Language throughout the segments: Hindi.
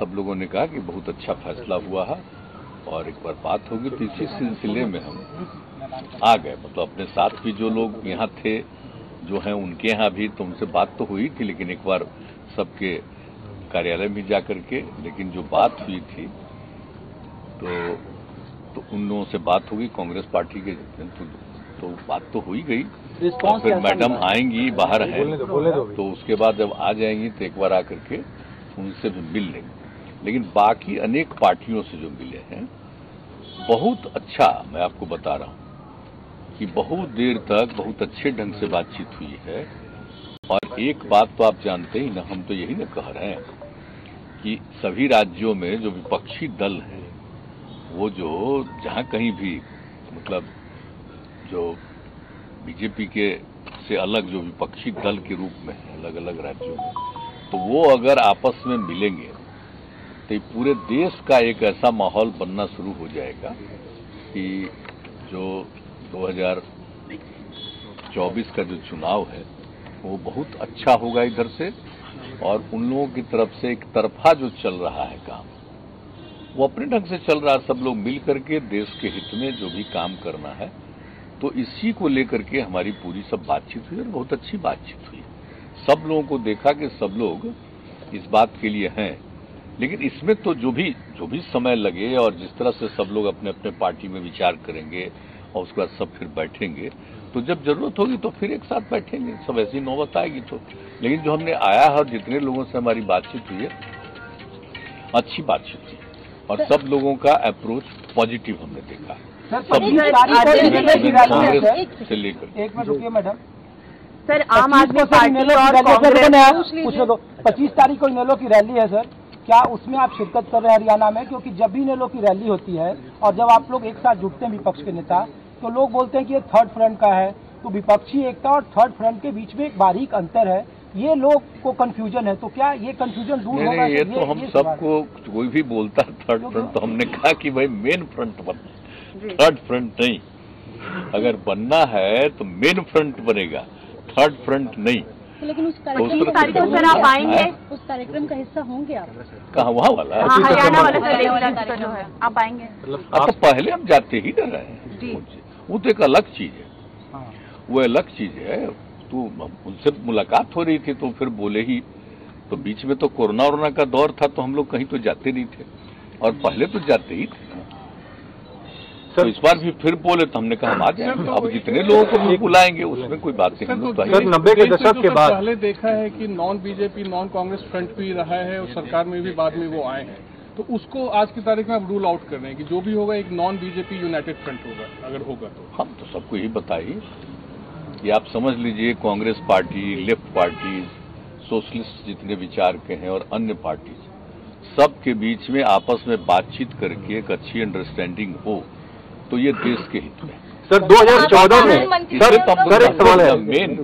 सब लोगों ने कहा कि बहुत अच्छा फैसला हुआ है और एक बार बात होगी, तो इसी सिलसिले में हम आ गए। मतलब अपने साथ भी जो लोग यहाँ थे, जो हैं उनके यहाँ भी, तो उनसे बात तो हुई थी, लेकिन एक बार सबके कार्यालय में जा करके, लेकिन जो बात हुई थी तो उन लोगों से बात होगी कांग्रेस पार्टी के, तो बात तो हो ही गई। और फिर मैडम आएंगी, बाहर हैं, तो उसके बाद जब आ जाएंगी तो एक बार आकर के उनसे भी मिल लेंगे। लेकिन बाकी अनेक पार्टियों से जो मिले हैं, बहुत अच्छा, मैं आपको बता रहा हूं कि बहुत देर तक बहुत अच्छे ढंग से बातचीत हुई है। और एक बात तो आप जानते ही ना, हम तो यही ना कह रहे हैं कि सभी राज्यों में जो विपक्षी दल हैं, वो जो जहां कहीं भी, मतलब जो बीजेपी के से अलग जो विपक्षी दल के रूप में है अलग अलग राज्यों में, तो वो अगर आपस में मिलेंगे तो पूरे देश का एक ऐसा माहौल बनना शुरू हो जाएगा कि जो 2024 का जो चुनाव है वो बहुत अच्छा होगा इधर से। और उन लोगों की तरफ से एक तरफा जो चल रहा है काम, वो अपने ढंग से चल रहा है। सब लोग मिल करके देश के हित में जो भी काम करना है, तो इसी को लेकर के हमारी पूरी सब बातचीत हुई और बहुत अच्छी बातचीत हुई। सब लोगों को देखा कि सब लोग इस बात के लिए हैं। लेकिन इसमें तो जो भी समय लगे और जिस तरह से सब लोग अपने अपने पार्टी में विचार करेंगे और उसके बाद सब फिर बैठेंगे, तो जब जरूरत होगी तो फिर एक साथ बैठेंगे, सब ऐसी नौबत आएगी तो। लेकिन जो हमने आया है और जितने लोगों से हमारी बातचीत हुई है, अच्छी बातचीत हुई और सब लोगों का अप्रोच पॉजिटिव हमने देखा। सब कांग्रेस से लेकर, एक मिनट रुकिए मैडम। सर, आम आदमी पार्टी और कांग्रेस 25 तारीख को इनेलो की रैली है सर, क्या उसमें आप शिरकत कर रहे हैं हरियाणा में? क्योंकि जब भी इनेलो की रैली होती है और जब आप लोग एक साथ जुटते हैं विपक्ष के नेता, तो लोग बोलते हैं कि ये थर्ड फ्रंट का है। तो विपक्षी एकता और थर्ड फ्रंट के बीच में एक बारीक अंतर है, ये लोग को कंफ्यूजन है। तो क्या ये कंफ्यूजन दूर होगा? ये तो हम सबको, कोई भी बोलता है थर्ड फ्रंट, तो हमने कहा कि भाई मेन फ्रंट बनना, थर्ड फ्रंट नहीं। अगर बनना है तो मेन फ्रंट बनेगा, थर्ड फ्रंट नहीं। लेकिन उस कार्यक्रम पर आप आएंगे, उस कार्यक्रम का हिस्सा होंगे आप? कहाँ, वहाँ वाला हरियाणा वाला जो है, आप आएंगे? तो पहले हम जाते ही न रहे हैं, वो तो एक अलग चीज है, वो अलग चीज है। तो उनसे मुलाकात हो रही थी तो फिर बोले ही, तो बीच में तो कोरोना का दौर था, तो हम लोग कहीं तो जाते नहीं थे और पहले तो जाते ही थे। तो इस बार भी फिर बोले तो हमने कहा हम आ जाएंगे। अब जितने लोगों को भी बुलाएंगे उसमें कोई बात नहीं। हम लोग 90 के दशक के बाद पहले देखा है कि non BJP non Congress front भी रहा है और सरकार में भी बाद में वो आए हैं, तो उसको आज की तारीख में आप रूल आउट कर रहे हैं कि जो भी होगा एक नॉन बीजेपी यूनाइटेड फ्रंट होगा, अगर होगा तो। हम तो सबको यही बताइए कि आप समझ लीजिए Congress party, left party, socialist जितने विचार के हैं और अन्य पार्टी, सबके बीच में आपस में बातचीत करके एक अच्छी अंडरस्टैंडिंग हो तो ये देश के हित में। सर 2014 में सर एक सवाल है मेन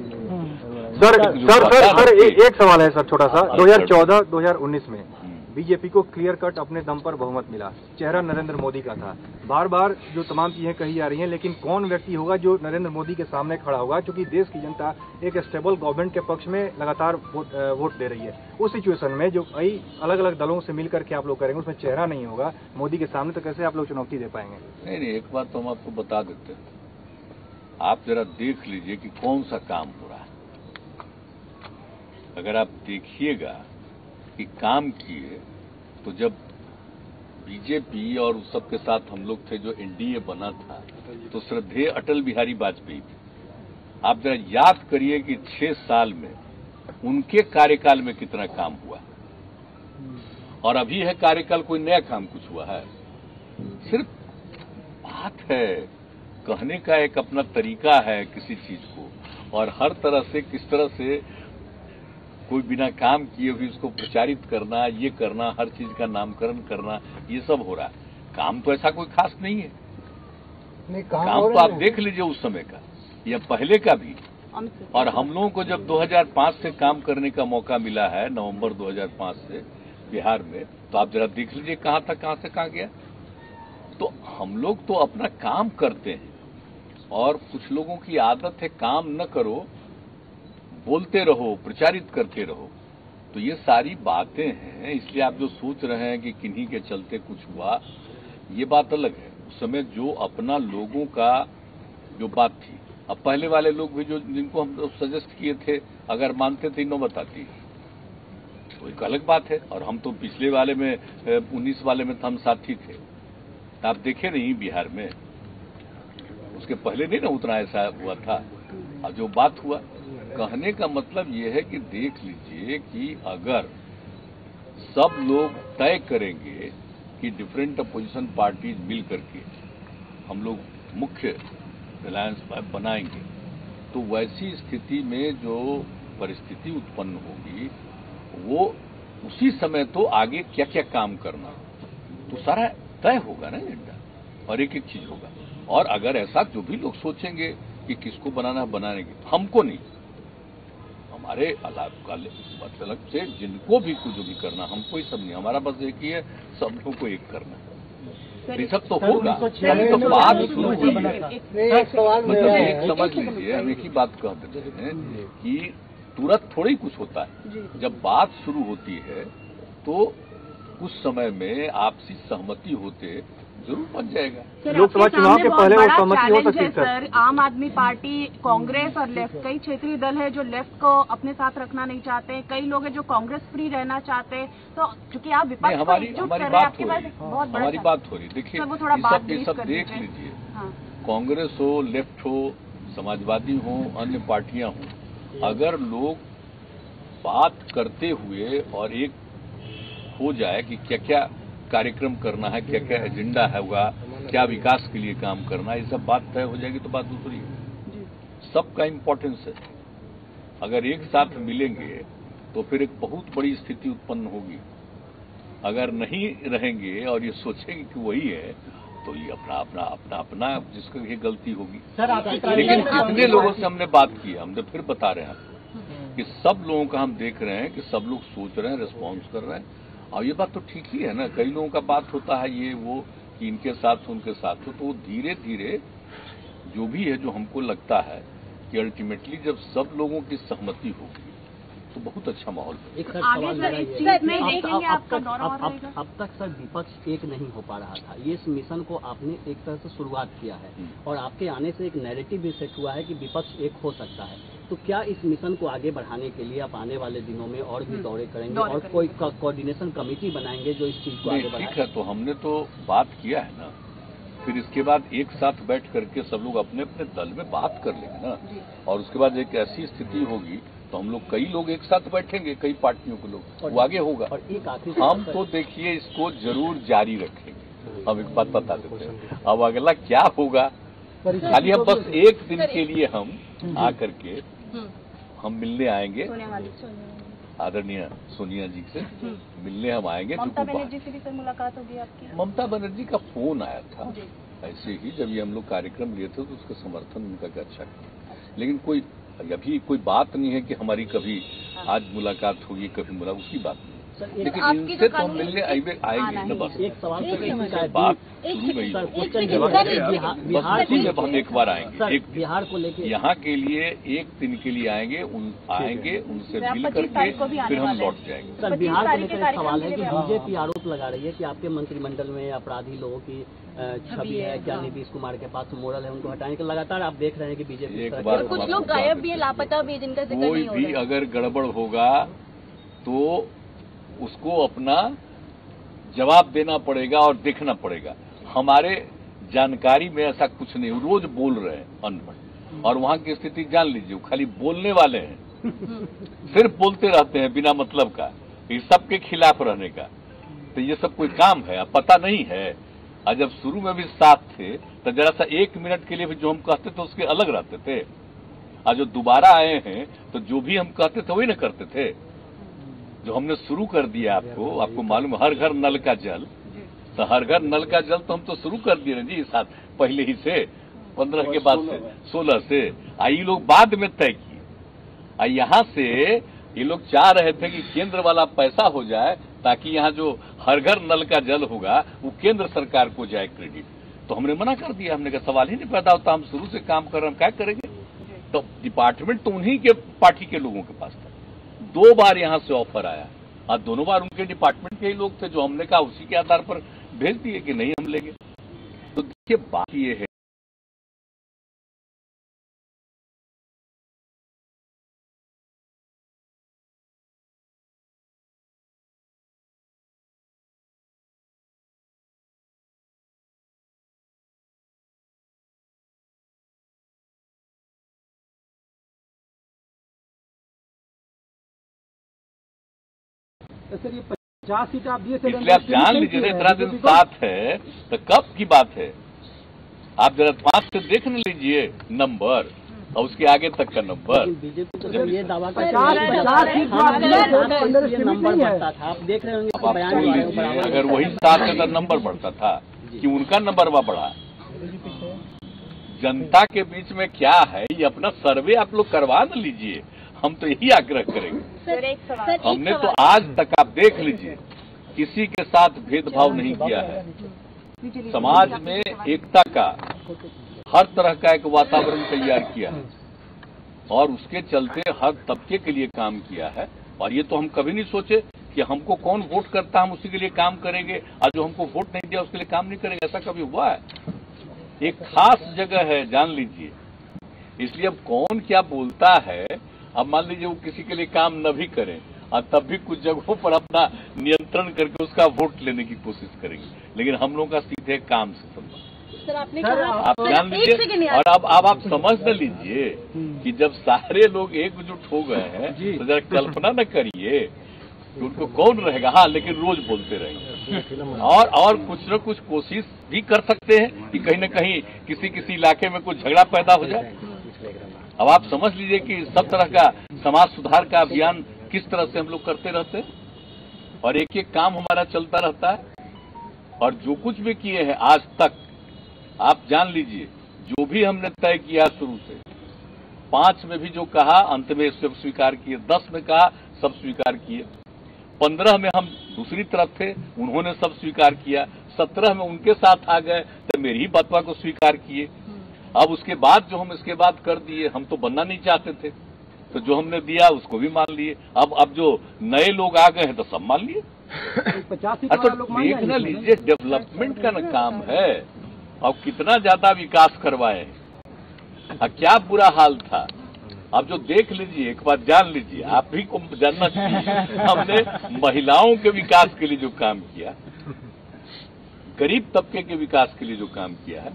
सर एक सवाल है सर छोटा सा। 2014-2019 में बीजेपी को क्लियर कट अपने दम पर बहुमत मिला, चेहरा नरेंद्र मोदी का था। बार बार जो तमाम चीजें कही जा रही हैं, लेकिन कौन व्यक्ति होगा जो नरेंद्र मोदी के सामने खड़ा होगा? क्योंकि देश की जनता एक स्टेबल गवर्नमेंट के पक्ष में लगातार वोट दे रही है। उस सिचुएशन में जो कई अलग अलग दलों से मिलकर के आप लोग करेंगे, उसमें चेहरा नहीं होगा मोदी के सामने, तो कैसे आप लोग चुनौती दे पाएंगे? नहीं, एक बात तो हम आपको बता देते हैं, आप जरा देख लीजिए कि कौन सा काम हो रहा है। अगर आप देखिएगा कि काम किए, तो जब बीजेपी और उस सब के साथ हम लोग थे, जो एनडीए बना था, तो श्रद्धेय अटल बिहारी वाजपेयी थे। आप जरा याद करिए कि 6 साल में उनके कार्यकाल में कितना काम हुआ, और अभी है कार्यकाल, कोई नया काम कुछ हुआ है? सिर्फ बात है, कहने का एक अपना तरीका है किसी चीज को, और हर तरह से किस तरह से कोई बिना काम किए भी उसको प्रचारित करना, ये करना, हर चीज का नामकरण करना, ये सब हो रहा है। काम तो ऐसा कोई खास नहीं है। काम तो आप देख लीजिए उस समय का या पहले का भी। और हम लोगों को जब 2005 से काम करने का मौका मिला है, नवंबर 2005 से बिहार में, तो आप जरा देख लीजिए कहाँ था, कहाँ से कहाँ गया। तो हम लोग तो अपना काम करते हैं, और कुछ लोगों की आदत है काम न करो, बोलते रहो, प्रचारित करते रहो। तो ये सारी बातें हैं, इसलिए आप जो सोच रहे हैं कि किन्हीं के चलते कुछ हुआ, ये बात अलग है। उस समय जो अपना लोगों का जो बात थी, अब पहले वाले लोग भी जो जिनको हम लोग सजेस्ट किए थे, अगर मानते थे नो बताती, तो एक अलग बात है। और हम तो पिछले वाले में 19 वाले में तो हम साथी थे, आप देखे नहीं बिहार में, उसके पहले नहीं ना उतना ऐसा हुआ था। और जो बात हुआ, कहने का मतलब यह है कि देख लीजिए कि अगर सब लोग तय करेंगे कि डिफरेंट अपोजिशन पार्टीज मिल करके हम लोग मुख्य अलायंस बनाएंगे, तो वैसी स्थिति में जो परिस्थिति उत्पन्न होगी, वो उसी समय तो आगे क्या क्या काम करना तो सारा तय होगा ना एजेंडा, और एक एक चीज होगा। और अगर ऐसा जो भी लोग सोचेंगे कि किसको बनाना बनाएंगे, हमको नहीं, हमारे मतलब से जिनको भी कुछ भी करना, हमको ही सब नहीं, हमारा बस एक ही है, सबको को एक करना। ये सब तो होगा, तो बात शुरू हुई है। मतलब एक समझ लीजिए, हम एक ही बात कह देते हैं कि तुरंत थोड़ी कुछ होता है। जब बात शुरू होती है तो कुछ समय में आपसी सहमति होते जरूर बन जाएगा। लोकसभा चुनाव के पहले वो सहमति हो सकती है सर। आम आदमी पार्टी, कांग्रेस और लेफ्ट, कई क्षेत्रीय दल है जो लेफ्ट को अपने साथ रखना नहीं चाहते, कई लोग हैं जो कांग्रेस फ्री रहना चाहते हैं। तो क्योंकि आप विपक्ष को एकजुट कर रहे हैं, आपके पास बहुत बड़ा हमारी बात हो रही। देखिए ये सब देख लीजिए, कांग्रेस हो, लेफ्ट हो, समाजवादी हो, अन्य पार्टियां हो, अगर लोग बात करते हुए और एक हो जाए कि क्या क्या कार्यक्रम करना है, क्या क्या एजेंडा होगा, क्या विकास के लिए काम करना है, ये सब बात तय हो जाएगी तो बात दूसरी है। सबका इम्पोर्टेंस है। अगर एक साथ मिलेंगे तो फिर एक बहुत बड़ी स्थिति उत्पन्न होगी। अगर नहीं रहेंगे और ये सोचेंगे कि वही है, तो ये अपना जिसको ये गलती होगी। लेकिन कितने लोगों से हमने बात की, हमने फिर बता रहे हैं कि सब लोगों का हम देख रहे हैं कि सब लोग सोच रहे हैं, रिस्पॉन्स कर रहे हैं। और ये बात तो ठीक ही है ना, कई लोगों का बात होता है ये वो कि इनके साथ उनके साथ हो, तो धीरे धीरे जो भी है, जो हमको लगता है कि अल्टीमेटली जब सब लोगों की सहमति होगी तो बहुत अच्छा माहौल है। एक अब तक सर विपक्ष एक नहीं हो पा रहा था, ये इस मिशन को आपने एक तरह से शुरुआत किया है और आपके आने से एक नैरेटिव भी सेट हुआ है कि विपक्ष एक हो सकता है। तो क्या इस मिशन को आगे बढ़ाने के लिए आप आने वाले दिनों में और भी दौरे करेंगे और कोई कोऑर्डिनेशन कमेटी बनाएंगे जो इस चीज को आगे बढ़ाए? ठीक है, तो हमने तो बात किया है ना, फिर इसके बाद एक साथ बैठ करके सब लोग अपने अपने दल में बात कर लेंगे ना, और उसके बाद एक ऐसी स्थिति होगी तो हम लोग कई लोग एक साथ बैठेंगे, कई पार्टियों के लोग, वो आगे होगा। और एक हम तो देखिए इसको जरूर जारी रखेंगे। हम एक बात बता देते हैं, अब अगला क्या होगा, खाली हम बस एक दिन के लिए हम आकर के हम मिलने आएंगे, आदरणीय सोनिया जी से मिलने हम आएंगे। ममता बनर्जी से भी सर मुलाकात होगी आपकी? ममता बनर्जी का फोन आया था ऐसे ही, जब ये हम लोग कार्यक्रम लिए थे तो उसका समर्थन उनका अच्छा किया, लेकिन कोई अभी कोई बात नहीं है कि हमारी कभी आज मुलाकात होगी, कभी मुलाकात, उसकी बात नहीं। लेकिन इनसे तो हम मिलने आएंगे न, बस एक सवाल बात शुरू नहीं, जब हम एक बार आएंगे, एक बिहार को लेकर यहाँ के लिए एक दिन के लिए आएंगे, उनसे मिल करके फिर हम लौट जाएंगे। सर बिहार को लेकर एक सवाल है कि बीजेपी आरोप लगा रही है कि आपके मंत्रिमंडल में अपराधी लोगों की छवि है, क्या नीतीश कुमार के पास मोरल है, उनको हटाने के लगातार आप देख रहे हैं कि बीजेपी कुछ लोग गायब भी है, लापता भी है, जिनका जिक्र नहीं हो रहा है। कोई भी अगर गड़बड़ होगा तो उसको अपना जवाब देना पड़ेगा और देखना पड़ेगा। हमारे जानकारी में ऐसा कुछ नहीं, रोज बोल रहे हैं अनपढ़, और वहां की स्थिति जान लीजिए, खाली बोलने वाले हैं, सिर्फ बोलते रहते हैं बिना मतलब का, ये सबके खिलाफ रहने का। तो ये सब कोई काम है? अब पता नहीं है। और जब शुरू में भी साथ थे तो जरा सा एक मिनट के लिए भी जो हम कहते थे उसके अलग रहते थे, और जो दोबारा आए हैं तो जो भी हम कहते थे वही ना करते थे। जो हमने शुरू कर दिया, आपको मालूम, हर घर नल का जल, तो हर घर नल का जल तो हम तो शुरू कर दिए जी साथ पहले ही से, 15 के बाद से, 16 से। ये लोग बाद में तय किए। यहाँ से ये लोग चाह रहे थे कि केंद्र वाला पैसा हो जाए, ताकि यहाँ जो हर घर नल का जल होगा वो केंद्र सरकार को जाए क्रेडिट। तो हमने मना कर दिया, हमने कहा सवाल ही नहीं पैदा होता, हम शुरू से काम कर रहे हैं, हम क्या करेंगे। तो डिपार्टमेंट तो उन्हीं के पार्टी के लोगों के पास था, 2 बार यहां से ऑफर आया और दोनों बार उनके डिपार्टमेंट के ही लोग थे, जो हमने कहा उसी के आधार पर भेज दिए कि नहीं हम लेंगे। तो देखिए बात ये है सर ये 50 सीट आप दिए थे, इसलिए आप जान लीजिए ना, इतना दिन साथ है तो कब की बात है। आप जरा 5 से देख लीजिए नंबर और उसके आगे तक का नंबर। बीजेपी तो ये दावा नंबर बढ़ता था, आप देख रहे होंगे अगर वही साथ है तो नंबर बढ़ता था कि उनका नंबर वह बढ़ा। जनता के बीच में क्या है ये अपना सर्वे आप लोग करवा न लीजिए, हम तो यही आग्रह करेंगे। हमने तो आज तक आप देख लीजिए किसी के साथ भेदभाव नहीं किया है, समाज में एकता का हर तरह का एक वातावरण तैयार किया है और उसके चलते हर तबके के लिए काम किया है। और ये तो हम कभी नहीं सोचे कि हमको कौन वोट करता हम उसी के लिए काम करेंगे और जो हमको वोट नहीं दिया उसके लिए काम नहीं करेंगे, ऐसा कभी हुआ है? एक खास जगह है, जान लीजिए। इसलिए अब कौन क्या बोलता है, अब मान लीजिए वो किसी के लिए काम न भी करें और तब भी कुछ जगहों पर अपना नियंत्रण करके उसका वोट लेने की कोशिश करेंगे, लेकिन हम लोगों का सीधे काम से संबंध। सर आपने कहा आप जान लीजिए। और अब आप समझ न लीजिए कि जब सारे लोग एकजुट हो गए हैं तो जरा कल्पना न करिए कि उनको कौन रहेगा। हाँ, लेकिन रोज बोलते रहेंगे और कुछ न कुछ कोशिश भी कर सकते हैं कि कहीं न कहीं किसी इलाके में कुछ झगड़ा पैदा हो जाए। अब आप समझ लीजिए कि सब तरह का समाज सुधार का अभियान किस तरह से हम लोग करते रहते हैं और एक एक काम हमारा चलता रहता है। और जो कुछ भी किए हैं आज तक, आप जान लीजिए जो भी हमने तय किया शुरू से, 5 में भी जो कहा अंत में सब स्वीकार किए, 10 में कहा सब स्वीकार किए, 15 में हम दूसरी तरफ थे उन्होंने सब स्वीकार किया, 17 में उनके साथ आ गए तो मेरी ही बातवा को स्वीकार किए। अब उसके बाद जो हम इसके बाद कर दिए, हम तो बनना नहीं चाहते थे, तो जो हमने दिया उसको भी मान लिए। अब जो नए लोग आ गए हैं तो सब मान लिए। अच्छा देख ना लीजिए, डेवलपमेंट का ना काम है और कितना ज्यादा विकास करवाए, क्या बुरा हाल था। अब जो देख लीजिए, एक बात जान लीजिए, आप भी को जानना चाहिए, हमने महिलाओं के विकास के लिए जो काम किया, गरीब तबके के विकास के लिए जो काम किया है,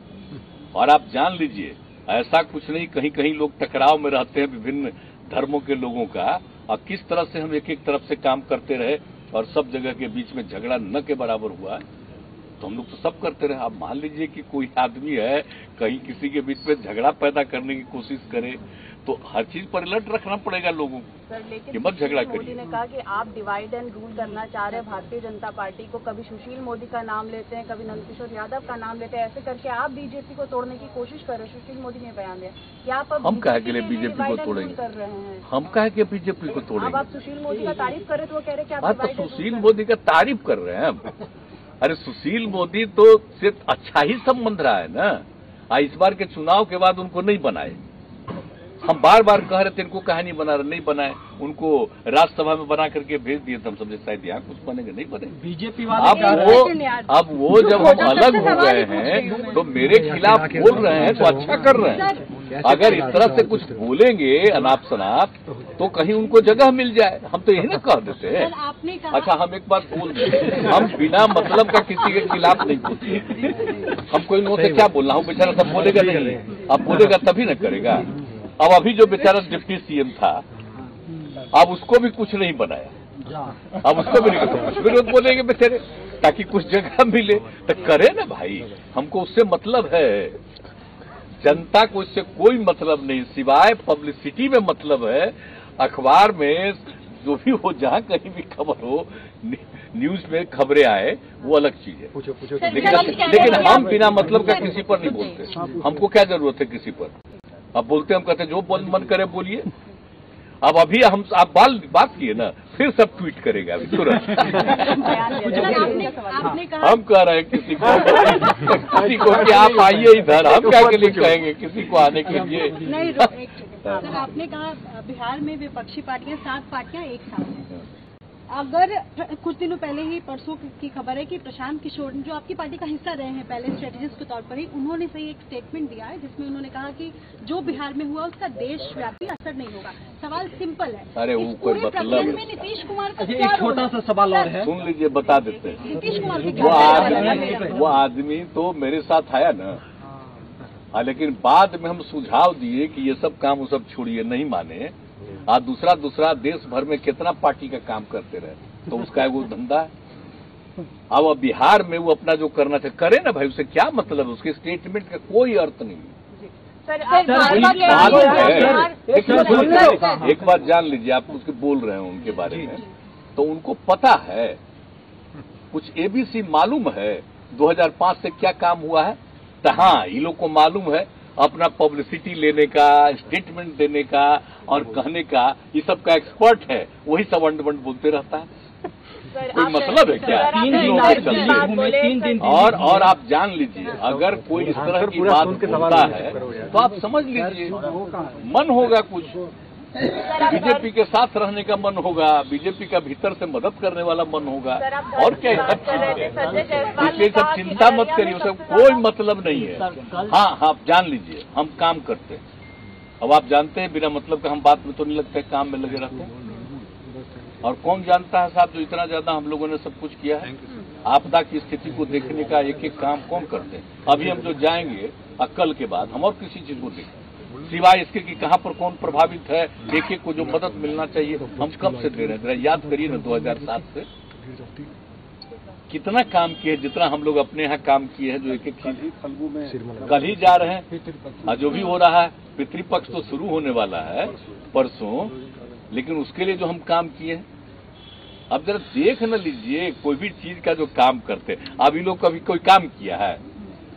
और आप जान लीजिए ऐसा कुछ नहीं, कहीं कहीं लोग टकराव में रहते हैं विभिन्न धर्मों के लोगों का, और किस तरह से हम एक एक तरफ से काम करते रहे और सब जगह के बीच में झगड़ा न के बराबर हुआ है। तो हम लोग तो सब करते रहे। आप मान लीजिए कि कोई आदमी है कहीं किसी के बीच में झगड़ा पैदा करने की कोशिश करे तो हर चीज पर अलर्ट रखना पड़ेगा लोगों को कि मत झगड़ा करिए। मोदी ने कहा कि आप डिवाइड एंड रूल करना चाह रहे हैं भारतीय जनता पार्टी को, कभी सुशील मोदी का नाम लेते हैं, कभी नंदकिशोर यादव का नाम लेते हैं, ऐसे करके आप बीजेपी को तोड़ने की कोशिश कर रहे हैं। सुशील मोदी ने बयान दिया कि आप अब हम कहे के लिए बीजेपी को तोड़ेंगे कर रहे हैं, हम कहे कि बीजेपी को तोड़ेंगे। अब आप सुशील मोदी का तारीफ कर रहे तो वो कह रहे कि आप तो सुशील मोदी का तारीफ कर रहे हैं हम। अरे सुशील मोदी तो सिर्फ अच्छा ही संबंध रहा है ना, इस बार के चुनाव के बाद उनको नहीं बनाए। हम बार बार कह रहे थे इनको कहा नहीं बना रहे, नहीं बनाए, उनको राज्यसभा में बना करके भेज दिए थे। हम समझे शायद यहाँ कुछ बनेंगे, नहीं बने बीजेपी वाले। अब वो जब हम अलग हो गए हैं तो मेरे खिलाफ बोल रहे हैं तो अच्छा कर रहे हैं। अगर इस तरह से कुछ बोलेंगे अनाप शनाप तो कहीं उनको जगह मिल जाए, हम तो यही ना कह देते हैं। अच्छा हम एक बात बोल दें, हम बिना मतलब का किसी के खिलाफ नहीं बोलते। हम कोई नो से क्या बोलना हूँ, बेचारा सब बोलेगा नहीं, अब बोलेगा तभी ना करेगा। अब अभी जो बेचारा डिप्टी सीएम था, अब उसको भी कुछ नहीं बनाया, अब उसको भी नहीं, तो कुछ विरोध बोलेंगे बेचारे ताकि कुछ जगह मिले, तो करे ना भाई, हमको उससे मतलब है। जनता को इससे कोई मतलब नहीं, सिवाय पब्लिसिटी में मतलब है। अखबार में जो भी हो, जहां कहीं भी खबर हो, न्यूज में खबरें आए, वो अलग चीज है। लेकिन हम बिना मतलब का किसी पर नहीं बोलते। हमको क्या जरूरत है किसी पर। अब बोलते हम कहते जो मन करे बोलिए। अब अभी हम आप बात किए ना, फिर सब ट्वीट करेगा अभी तुरंत। आपने कहा हम कह रहे हैं किसी को कि आप आइए इधर, हम क्या के लिए कहेंगे किसी को आने के लिए। नहीं, सर आपने कहा बिहार में विपक्षी पार्टियां 7 पार्टियां एक साथ हैं। अगर कुछ दिनों पहले ही परसों की खबर है कि प्रशांत किशोर जो आपकी पार्टी का हिस्सा रहे हैं पहले स्ट्रेटेजिस्ट के तौर पर ही, उन्होंने सही एक स्टेटमेंट दिया है जिसमें उन्होंने कहा कि जो बिहार में हुआ उसका देशव्यापी असर नहीं होगा। सवाल सिंपल है, अरे वो कोई मतलब में नीतीश कुमार का एक छोटा सा सवाल और है, सुन लीजिए, बता देते हैं। नीतीश कुमार के वो आदमी तो मेरे साथ आया ना, लेकिन बाद में हम सुझाव दिए कि ये सब काम वो सब छोड़िए, नहीं माने। दूसरा देश भर में कितना पार्टी का काम करते रहे, तो उसका वो धंधा है। अब बिहार में वो अपना जो करना चाहिए करे ना भाई, उससे क्या मतलब है, उसके स्टेटमेंट का कोई अर्थ नहीं है। एक बात जान लीजिए, आप उसके बोल रहे हैं उनके बारे में, तो उनको पता है, कुछ एबीसी मालूम है 2005 से क्या काम हुआ है। तो हाँ, ये लोग को मालूम है अपना पब्लिसिटी लेने का, स्टेटमेंट देने का और कहने का, ये सब का एक्सपर्ट है, वही सब अंड बोलते रहता है। कोई मतलब है क्या? 3 दिन और आप जान लीजिए, अगर कोई इस तरह की बात होता है तो आप समझ लीजिए मन होगा कुछ, बीजेपी के साथ रहने का मन होगा, बीजेपी का भीतर से मदद करने वाला मन होगा, और क्या सब चीज है। इसलिए सब चिंता मत करिए, उसका कोई मतलब नहीं है। हाँ, आप जान लीजिए हम काम करते हैं। अब आप जानते हैं बिना मतलब का हम बात में तो नहीं लगते, काम में लगे रहते हैं। और कौन जानता है साहब, जो इतना ज्यादा हम लोगों ने सब कुछ किया है, आपदा की स्थिति को देखने का एक एक काम कौन करते हैं। अभी हम जो जाएंगे कल के बाद हम और किसी चीज को देखें, सिवाय इसके कि कहाँ पर कौन प्रभावित है, एक एक को जो मदद मिलना चाहिए हम कब से दे रहे हैं। जरा याद करिए ना, 2007 से कितना काम किए, जितना हम लोग अपने यहाँ काम किए हैं, जो एक एक चीज कल ही जा रहे हैं। जो भी हो रहा है, पितृपक्ष तो शुरू होने वाला है परसों, लेकिन उसके लिए जो हम काम किए हैं, अब जरा देख न लीजिए कोई भी चीज का जो काम करते। अभी लोग कभी कोई काम किया है?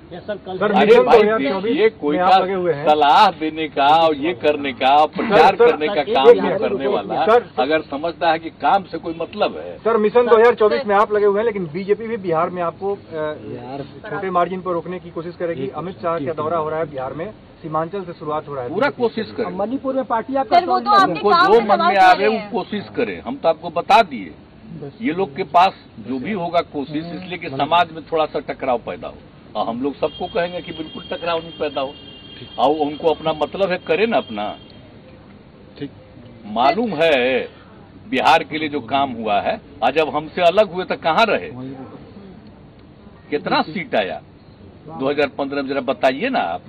अरे भाई देखिए, कोई का सलाह देने का और ये करने का और प्रचार करने का काम जो करने वाला अगर समझता है कि काम से कोई मतलब है। सर, मिशन 2024 में आप लगे हुए हैं, लेकिन बीजेपी भी बिहार में आपको छोटे मार्जिन पर रोकने की कोशिश करेगी। अमित शाह का दौरा हो रहा है बिहार में, सीमांचल से शुरुआत हो रहा है, पूरा कोशिश करें। मणिपुर में पार्टी आपको जो मन में आवे वो कोशिश करें। हम तो आपको बता दिए, ये लोग के पास जो भी होगा कोशिश, इसलिए कि समाज में थोड़ा सा टकराव पैदा हो। और हम लोग सबको कहेंगे कि बिल्कुल टकराव नहीं पैदा हो, और उनको अपना मतलब है करे ना अपना। ठीक मालूम है बिहार के लिए जो काम हुआ है, और जब हमसे अलग हुए तो कहाँ रहे, कितना सीट आया 2015 में, जरा बताइए ना आप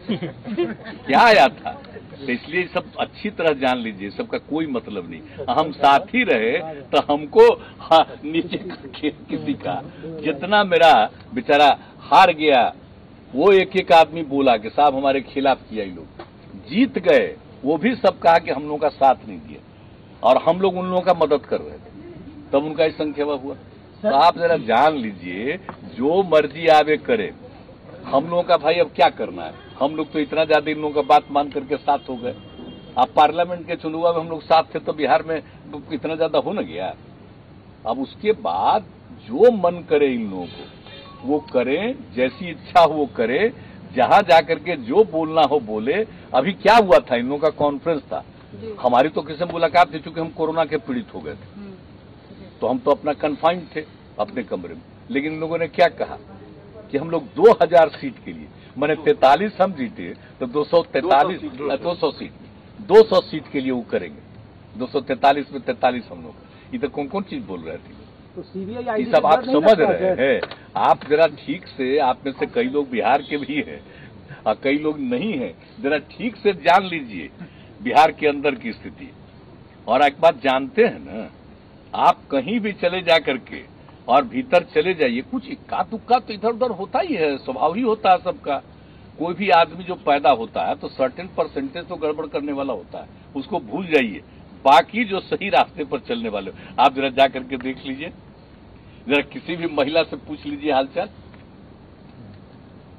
क्या आया था। तो इसलिए सब अच्छी तरह जान लीजिए, सबका कोई मतलब नहीं। हम साथ ही रहे तो हमको नीचे किसी का, जितना मेरा बेचारा हार गया, वो एक एक आदमी बोला कि साहब हमारे खिलाफ किया, ये लोग जीत गए, वो भी सब कहा कि हम लोगों का साथ नहीं दिया, और हम लोग उन लोगों का मदद कर रहे थे, तब उनका संख्या हुआ। तो आप जरा जान लीजिए, जो मर्जी आवे करे, हम लोगों का भाई अब क्या करना है। हम लोग तो इतना ज्यादा इन लोगों का बात मान करके साथ हो गए। अब पार्लियामेंट के चुनाव में हम लोग साथ थे, तो बिहार में इतना ज्यादा हो न गया। अब उसके बाद जो मन करे इन लोगों को वो करें, जैसी इच्छा हो वो करे, जहां जाकर के जो बोलना हो बोले। अभी क्या हुआ था, इन लोगों का कॉन्फ्रेंस था, हमारी तो किसी से मुलाकात थी, चूंकि हम कोरोना के पीड़ित हो गए थे, तो हम तो अपना कन्फाइंड थे अपने कमरे में। लेकिन इन लोगों ने क्या कहा कि हम लोग 2000 सीट के लिए, मैंने 43 हम जीते, तो 200 सीट के लिए वो करेंगे। 243 में 43 हम लोग। ये तो कौन कौन चीज बोल रहे थे, तो सीबीआई ये सब आप समझ रहे हैं। आप जरा ठीक से, आप में से कई लोग बिहार के भी हैं और कई लोग नहीं हैं, जरा ठीक से जान लीजिए बिहार के अंदर की स्थिति। और एक बात जानते हैं ना, आप कहीं भी चले जा करके और भीतर चले जाइए, कुछ इक्का दुक्का तो इधर उधर होता ही है, स्वभाव ही होता है सबका। कोई भी आदमी जो पैदा होता है तो सर्टेन परसेंटेज तो गड़बड़ करने वाला होता है, उसको भूल जाइए। बाकी जो सही रास्ते पर चलने वाले, आप जरा जा करके देख लीजिए, जरा किसी भी महिला से पूछ लीजिए हालचाल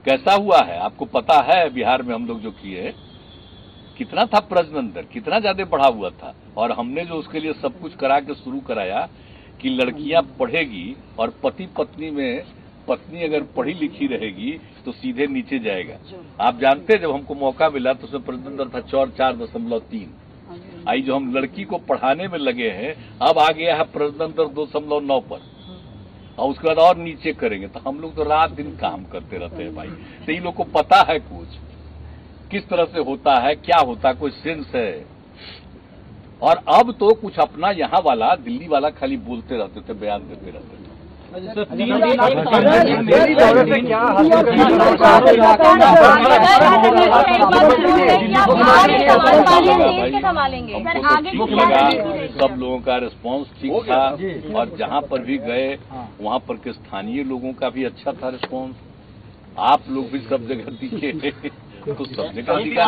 कैसा हुआ है। आपको पता है बिहार में हम लोग जो किए, कितना था प्रजनन दर, कितना ज्यादा बढ़ा हुआ था। और हमने जो उसके लिए सब कुछ करा के शुरू कराया कि लड़कियां पढ़ेगी और पति पत्नी में पत्नी अगर पढ़ी लिखी रहेगी तो सीधे नीचे जाएगा। आप जानते हैं जब हमको मौका मिला तो उसमें प्रजनन दर था 4.3। आई जो हम लड़की को पढ़ाने में लगे हैं अब आ गया है प्रजनन दर 2.9 पर, और उसके बाद और नीचे करेंगे। तो हम लोग तो रात दिन काम करते रहते हैं भाई। तो इन लोग को पता है कुछ किस तरह से होता है, क्या होता है, कोई सेंस है। और अब तो कुछ अपना यहाँ वाला दिल्ली वाला खाली बोलते रहते थे, बयान देते रहते थे। सब लोगों का रिस्पांस ठीक था और जहाँ पर भी गए वहाँ पर के स्थानीय लोगों का भी अच्छा था रिस्पांस। आप लोग भी सब जगह दिखे तो सब जगह दिखा।